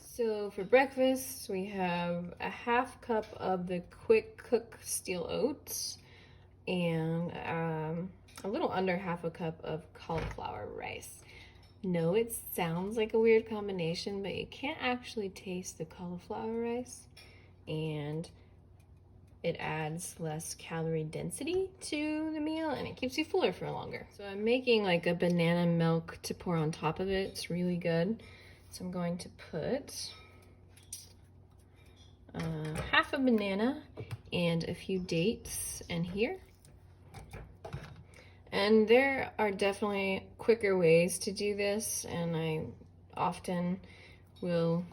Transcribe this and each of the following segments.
So for breakfast, we have a half cup of the quick cook steel oats and a little under half a cup of cauliflower rice. No, it sounds like a weird combination, but you can't actually taste the cauliflower rice, and it adds less calorie density to the meal and it keeps you fuller for longer. So I'm making like a banana milk to pour on top of it. It's really good. So I'm going to put half a banana and a few dates in here. And there are definitely quicker ways to do this, and I often will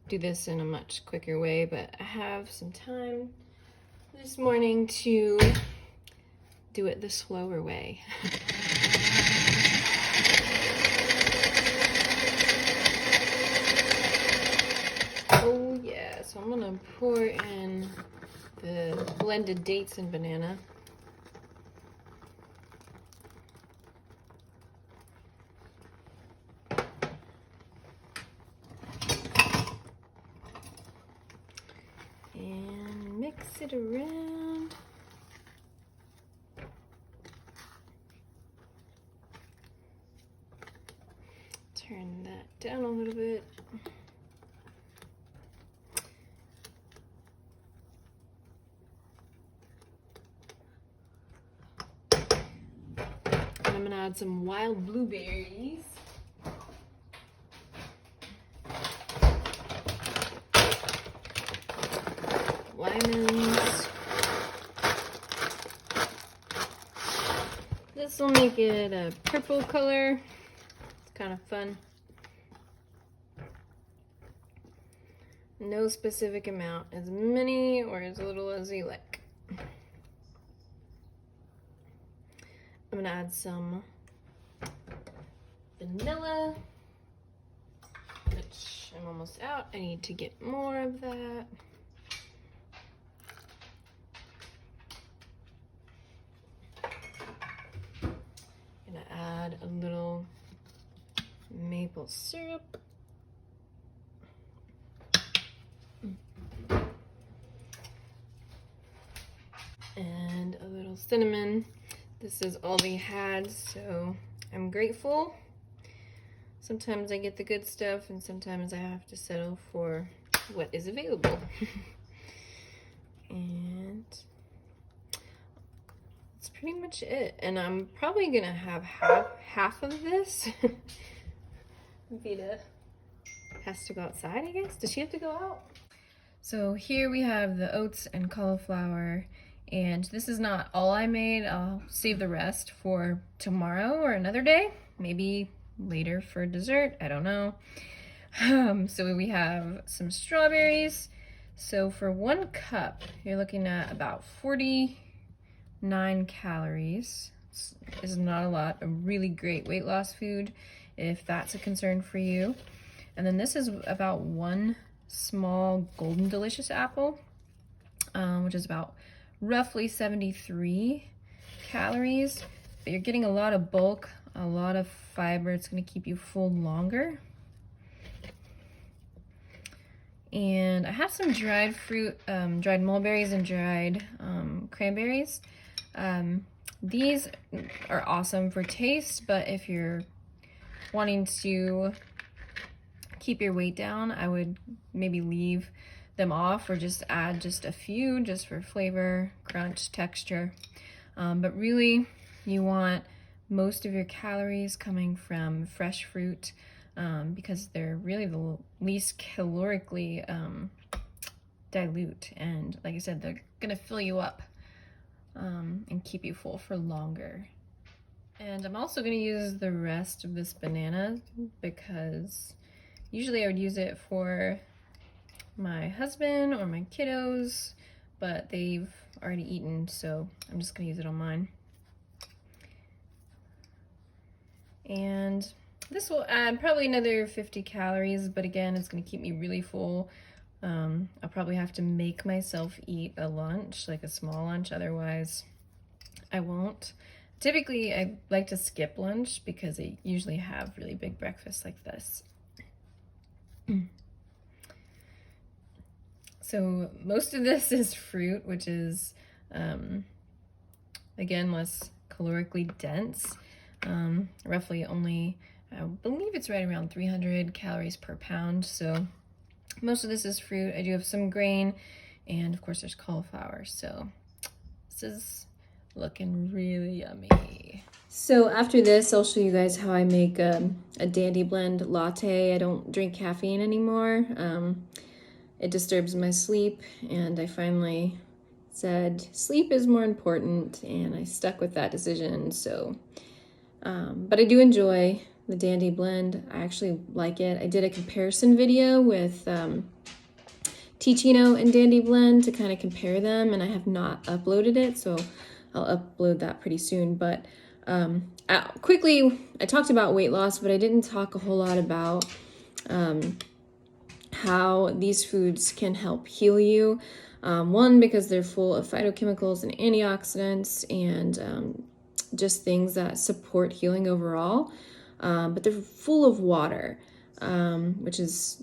do this in a much quicker way, but I have some time this morning to do it the slower way. Oh yeah, so I'm gonna pour in the blended dates and banana. And mix it around. Turn that down a little bit. And I'm gonna add some wild blueberries. Lemons. This will make it a purple color. It's kind of fun. No specific amount, as many or as little as you like. I'm gonna add some vanilla, which I'm almost out. I need to get more of that. Gonna add a little maple syrup. And a little cinnamon. This is all they had, so I'm grateful. Sometimes I get the good stuff and sometimes I have to settle for what is available. And that's pretty much it. And I'm probably gonna have half of this. Vita has to go outside, I guess. Does she have to go out? So here we have the oats and cauliflower, and this is not all I made. I'll save the rest for tomorrow or another day, maybe later for dessert, I don't know. So we have some strawberries. So for 1 cup, you're looking at about 49 calories. This is not a lot, a really great weight loss food if that's a concern for you. And then this is about 1 small golden delicious apple, which is about roughly 73 calories, but you're getting a lot of bulk, a lot of fiber. It's going to keep you full longer. And I have some dried fruit, dried mulberries and dried cranberries. These are awesome for taste, but if you're wanting to keep your weight down, I would maybe leave them off or just add just a few just for flavor, crunch, texture. But really, you want most of your calories coming from fresh fruit because they're really the least calorically dilute. And like I said, they're gonna fill you up and keep you full for longer. And I'm also gonna use the rest of this banana because usually I would use it for my husband or my kiddos, but they've already eaten, so I'm just gonna use it on mine. And this will add probably another 50 calories, but again, it's gonna keep me really full I'll probably have to make myself eat a lunch, like a small lunch, otherwise I won't. Typically, I like to skip lunch because I usually have really big breakfasts like this. So most of this is fruit, which is, again, less calorically dense. Roughly only, I believe it's right around 300 calories per pound. So most of this is fruit. I do have some grain, and of course there's cauliflower. So this is looking really yummy. So after this, I'll show you guys how I make a dandy blend latte. I don't drink caffeine anymore. It disturbs my sleep, and I finally said sleep is more important, and I stuck with that decision. So, but I do enjoy the dandy blend. I actually like it. I did a comparison video with Ticino and dandy blend to kind of compare them, and I have not uploaded it, so I'll upload that pretty soon. But quickly, I talked about weight loss, but I didn't talk a whole lot about how these foods can help heal you. One, because they're full of phytochemicals and antioxidants and just things that support healing overall. But they're full of water, which is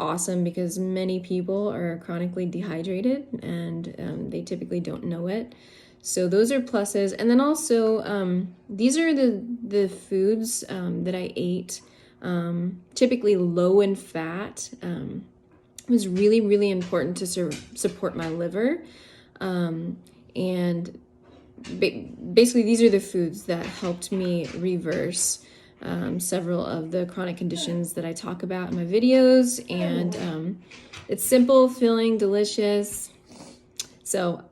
awesome because many people are chronically dehydrated and they typically don't know it. So those are pluses. And then also, these are the foods that I ate, typically low in fat. It was really, really important to support my liver. And basically, these are the foods that helped me reverse several of the chronic conditions that I talk about in my videos. And it's simple, filling, delicious. So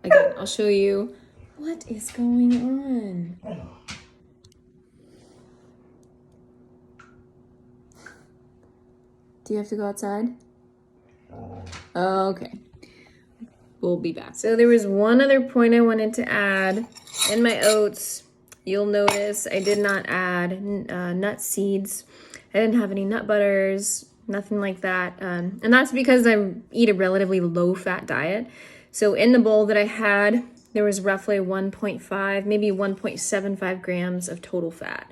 again, I'll show you what is going on. Do you have to go outside? Okay. We'll be back. So there was one other point I wanted to add. In my oats, you'll notice I did not add nut seeds. I didn't have any nut butters, nothing like that. And that's because I eat a relatively low-fat diet. So in the bowl that I had, there was roughly 1.5, maybe 1.75 grams of total fat.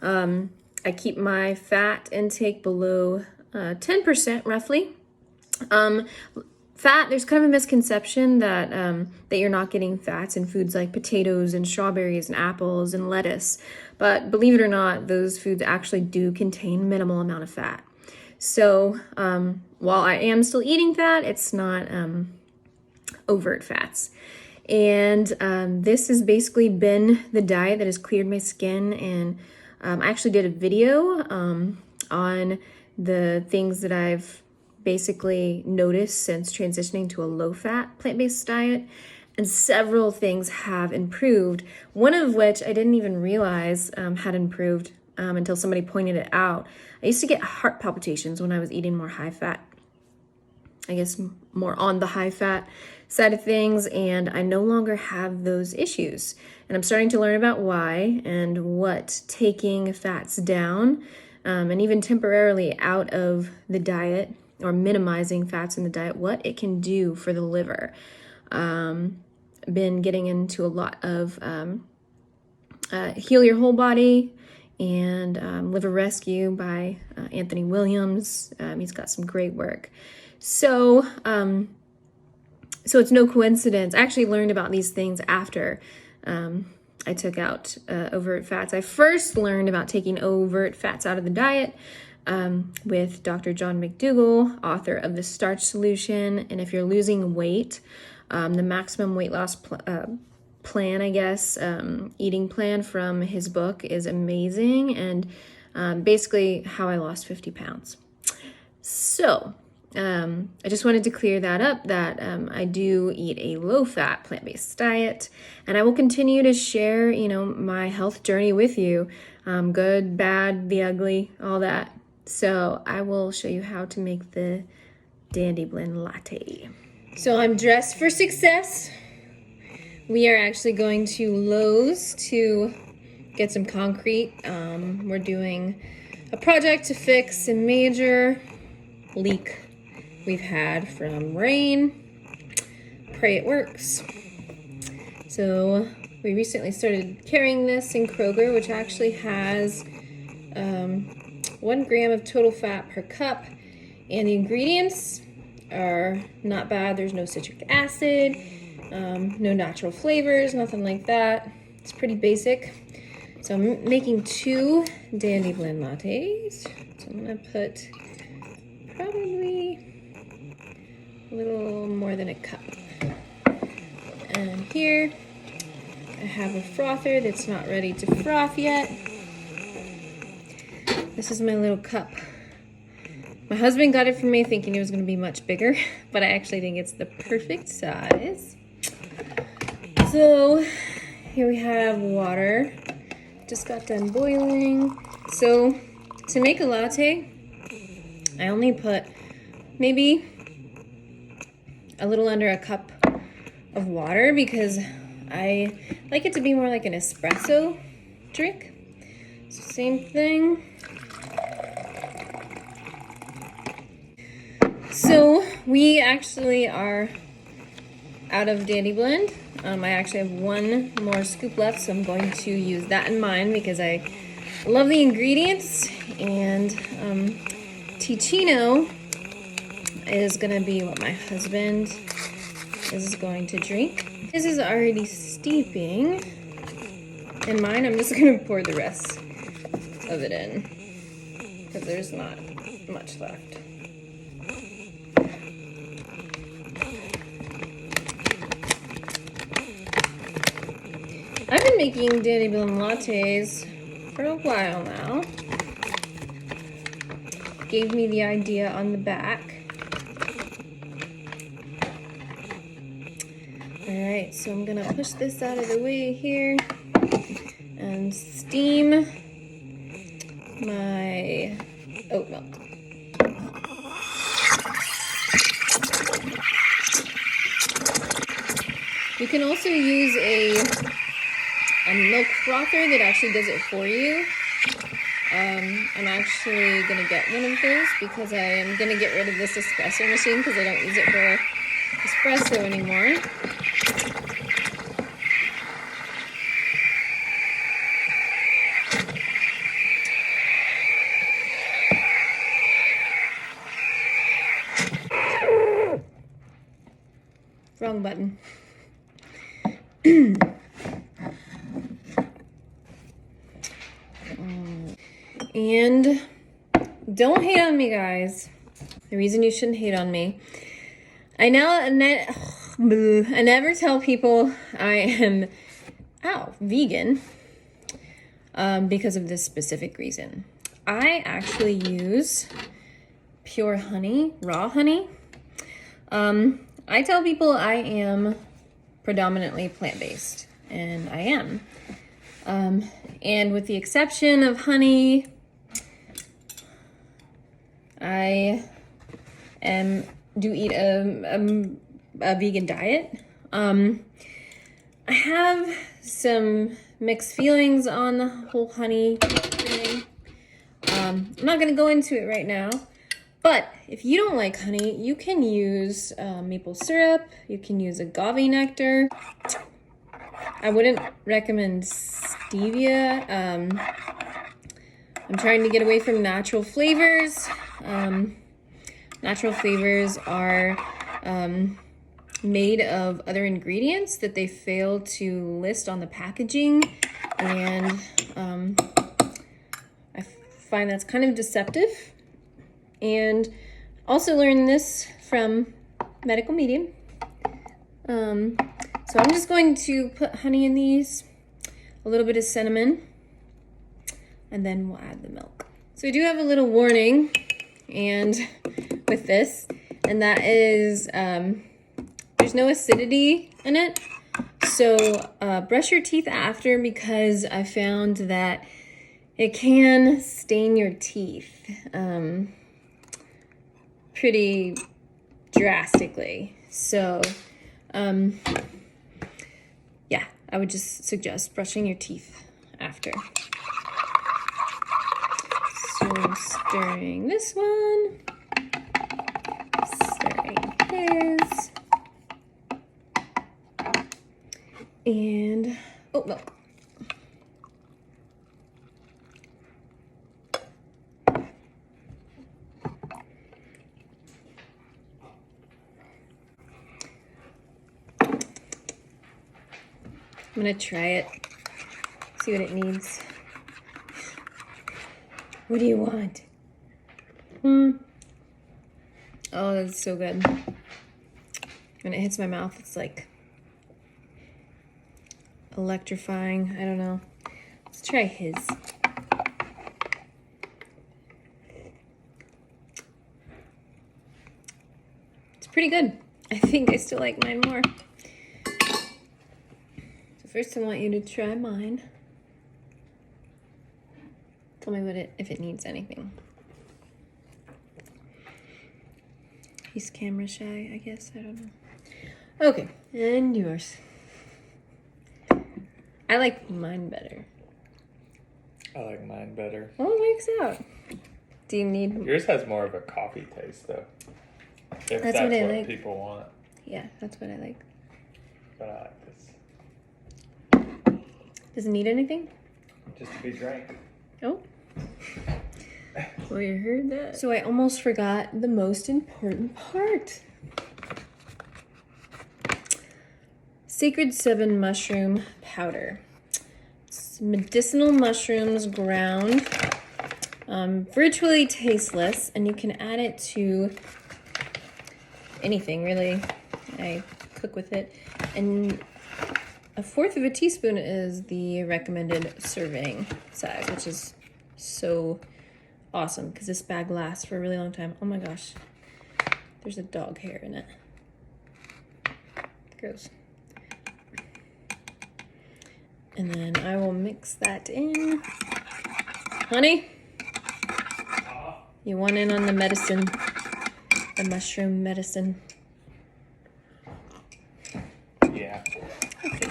I keep my fat intake below 10% roughly. Fat, there's kind of a misconception that that you're not getting fats in foods like potatoes and strawberries and apples and lettuce. But believe it or not, those foods actually do contain minimal amount of fat. So while I am still eating fat, it's not overt fats. And this has basically been the diet that has cleared my skin. And I actually did a video on the things that I've basically noticed since transitioning to a low-fat plant-based diet, and several things have improved, one of which I didn't even realize had improved until somebody pointed it out. I used to get heart palpitations when I was eating more high-fat, I guess more on the high-fat side of things, and I no longer have those issues. And I'm starting to learn about why and what taking fats down and even temporarily out of the diet or minimizing fats in the diet, what it can do for the liver. Been getting into a lot of Heal Your Whole Body and Liver Rescue by Anthony Williams. He's got some great work. So it's no coincidence. I actually learned about these things after I took out overt fats. I first learned about taking overt fats out of the diet with Dr. John Mcdougall, author of the Starch Solution. And if you're losing weight, the maximum weight loss plan, I guess, eating plan from his book is amazing, and basically how I lost 50 pounds. So I just wanted to clear that up, that I do eat a low-fat plant-based diet, and I will continue to share, my health journey with you, good, bad, the ugly, all that. So I will show you how to make the Dandy Blend latte. So I'm dressed for success. We are actually going to Lowe's to get some concrete. We're doing a project to fix a major leak we've had from Rain. Pray it works. So we recently started carrying this in Kroger, which actually has 1 gram of total fat per cup, and the ingredients are not bad. There's no citric acid, no natural flavors, nothing like that. It's pretty basic. So I'm making 2 Dandy Blend lattes. So I'm gonna put probably a little more than a cup. And here I have a frother that's not ready to froth yet. This is my little cup. My husband got it for me thinking it was going to be much bigger, but I actually think it's the perfect size. So here we have water. Just got done boiling. So to make a latte, I only put maybe a little under a cup of water because I like it to be more like an espresso drink. So same thing. So we actually are out of Dandy Blend. I actually have 1 more scoop left, so I'm going to use that in mine because I love the ingredients. And Ticino is gonna be what my husband is going to drink. This is already steeping. In mine, I'm just gonna pour the rest of it in because there's not much left. I've been making Dandy Blend lattes for a while now. Gave me the idea on the back. Alright, so I'm gonna push this out of the way here and steam my oat milk. You can also use a milk frother that actually does it for you. I'm actually gonna get one of those because I am gonna get rid of this espresso machine because I don't use it for espresso anymore. Wrong button. And don't hate on me, guys. The reason you shouldn't hate on me. I never tell people I am vegan because of this specific reason. I actually use pure honey, raw honey. I tell people I am predominantly plant-based, and I am. And with the exception of honey, I do eat a vegan diet. I have some mixed feelings on the whole honey thing. I'm not gonna go into it right now, but if you don't like honey, you can use maple syrup, you can use agave nectar. I wouldn't recommend stevia. I'm trying to get away from natural flavors. Natural flavors are made of other ingredients that they fail to list on the packaging, and I find that's kind of deceptive. And also learned this from Medical Medium. So I'm just going to put honey in these, a little bit of cinnamon, and then we'll add the milk. So we do have a little warning and with this, and that is there's no acidity in it. So brush your teeth after, because I found that it can stain your teeth pretty drastically. So yeah, I would just suggest brushing your teeth after. So stirring this one, And oat milk. I'm gonna try it, see what it needs. What do you want? Oh, that's so good. When it hits my mouth, it's like electrifying. I don't know. Let's try his. It's pretty good. I think I still like mine more. So first I want you to try mine. Tell me if it needs anything. He's camera shy, I guess. I don't know. Okay, and yours. I like mine better. I like mine better. Oh, it works out. Do you need... Yours has more of a coffee taste, though. If that's what I like. People want. Yeah, that's what I like. But I like this. Does it need anything? Just to be drank. Oh. Well, you heard that. So I almost forgot the most important part. Sacred 7 mushroom powder. It's medicinal mushrooms ground, virtually tasteless, and you can add it to anything, really. I cook with it. And 1/4 teaspoon is the recommended serving size, which is so awesome because this bag lasts for a really long time. Oh my gosh, there's a dog hair in it. Gross. And then I will mix that in. Honey, you want in on the medicine, the mushroom medicine? Yeah. Okay.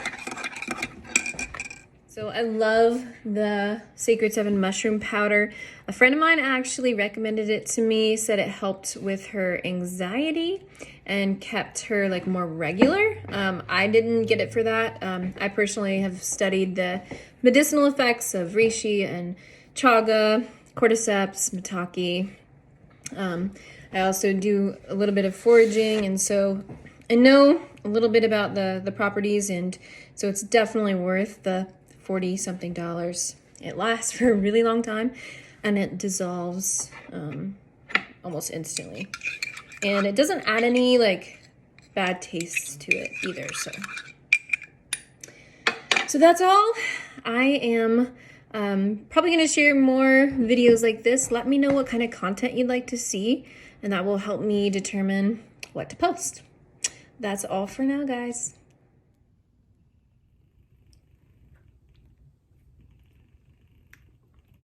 So I love the Sacred 7 mushroom powder. A friend of mine actually recommended it to me, said it helped with her anxiety and kept her like more regular. I didn't get it for that. I personally have studied the medicinal effects of reishi and chaga, cordyceps, maitake. I also do a little bit of foraging, and so I know a little bit about the properties, and so it's definitely worth the $40-something. It lasts for a really long time, and it dissolves almost instantly. And it doesn't add any like bad taste to it either. So that's all. I am probably going to share more videos like this. Let me know what kind of content you'd like to see, and that will help me determine what to post. That's all for now, guys.